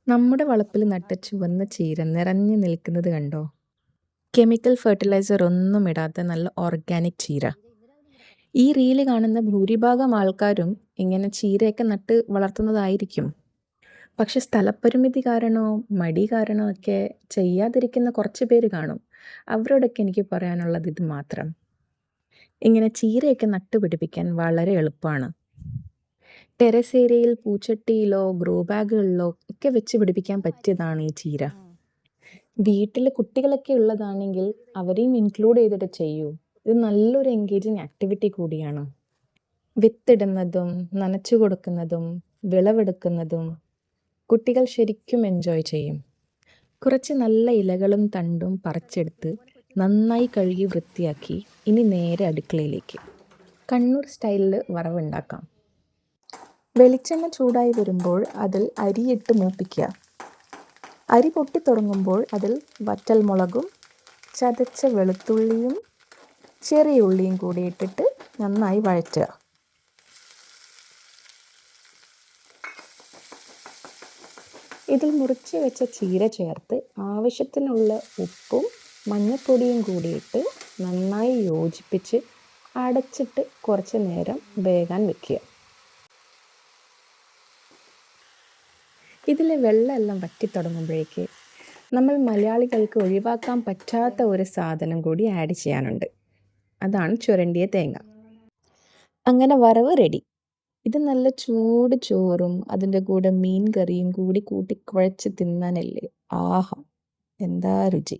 നമ്മുടെ വളപ്പിൽ നട്ട ചുവന്ന ചീര നിറഞ്ഞു നിൽക്കുന്നത് കണ്ടോ? കെമിക്കൽ ഫെർട്ടിലൈസർ ഒന്നും ഇടാത്ത നല്ല ഓർഗാനിക് ചീര. ഈ റീല് കാണുന്ന ഭൂരിഭാഗം ആൾക്കാരും ഇങ്ങനെ ചീരയൊക്കെ നട്ട് വളർത്തുന്നതായിരിക്കും. പക്ഷെ സ്ഥലപരിമിതി കാരണമോ മടി കാരണമോ ഒക്കെ ചെയ്യാതിരിക്കുന്ന കുറച്ച് പേര് കാണും. അവരോടൊക്കെ എനിക്ക് പറയാനുള്ളത് ഇത് മാത്രം. ഇങ്ങനെ ചീരയൊക്കെ നട്ടുപിടിപ്പിക്കാൻ വളരെ എളുപ്പമാണ്. ടെറസ് ഏരിയയിൽ പൂച്ചട്ടിയിലോ ഗ്രോ ബാഗുകളിലോ ഒക്കെ വെച്ച് പിടിപ്പിക്കാൻ പറ്റിയതാണ് ഈ ചീര. വീട്ടിൽ കുട്ടികളൊക്കെ ഉള്ളതാണെങ്കിൽ അവരെയും ഇൻക്ലൂഡ് ചെയ്തിട്ട് ചെയ്യൂ. ഇത് നല്ലൊരു എൻഗേജിങ് ആക്ടിവിറ്റി കൂടിയാണ്. വിത്തിടുന്നതും നനച്ചു കൊടുക്കുന്നതും വിളവെടുക്കുന്നതും കുട്ടികൾ ശരിക്കും എൻജോയ് ചെയ്യും. കുറച്ച് നല്ല ഇലകളും തണ്ടും പറിച്ചെടുത്ത് നന്നായി കഴുകി വൃത്തിയാക്കി ഇനി നേരെ അടുക്കളയിലേക്ക്. കണ്ണൂർ സ്റ്റൈലിൽ വറവുണ്ടാക്കാം. വെളിച്ചെണ്ണ ചൂടായി വരുമ്പോൾ അതിൽ അരിയിട്ട് മൂപ്പിക്കുക. അരി പൊട്ടിത്തുടങ്ങുമ്പോൾ അതിൽ വറ്റൽമുളകും ചതച്ച വെളുത്തുള്ളിയും ചെറിയ ഉള്ളിയും കൂടി ഇട്ടിട്ട് നന്നായി വഴറ്റുക. ഇതിൽ മുറിച്ച് വെച്ച ചീര ചേർത്ത് ആവശ്യത്തിനുള്ള ഉപ്പും മഞ്ഞൾപ്പൊടിയും കൂടിയിട്ട് നന്നായി യോജിപ്പിച്ച് അടച്ചിട്ട് കുറച്ച് നേരം വേകാൻ വെക്കുക. ഇതിലെ വെള്ളമെല്ലാം വറ്റിത്തുടങ്ങുമ്പോഴേക്ക് നമ്മൾ മലയാളികൾക്ക് ഒഴിവാക്കാൻ പറ്റാത്ത ഒരു സാധനം കൂടി ആഡ് ചെയ്യാനുണ്ട്. അതാണ് ചുരണ്ടിയ തേങ്ങ. അങ്ങനെ വറവ് റെഡി. ഇത് നല്ല ചൂട് ചോറും അതിൻ്റെ കൂടെ മീൻ കറിയും കൂടി കൂട്ടി കുഴച്ച് തിന്നാനല്ലേ, ആഹാ എന്താ രുചി!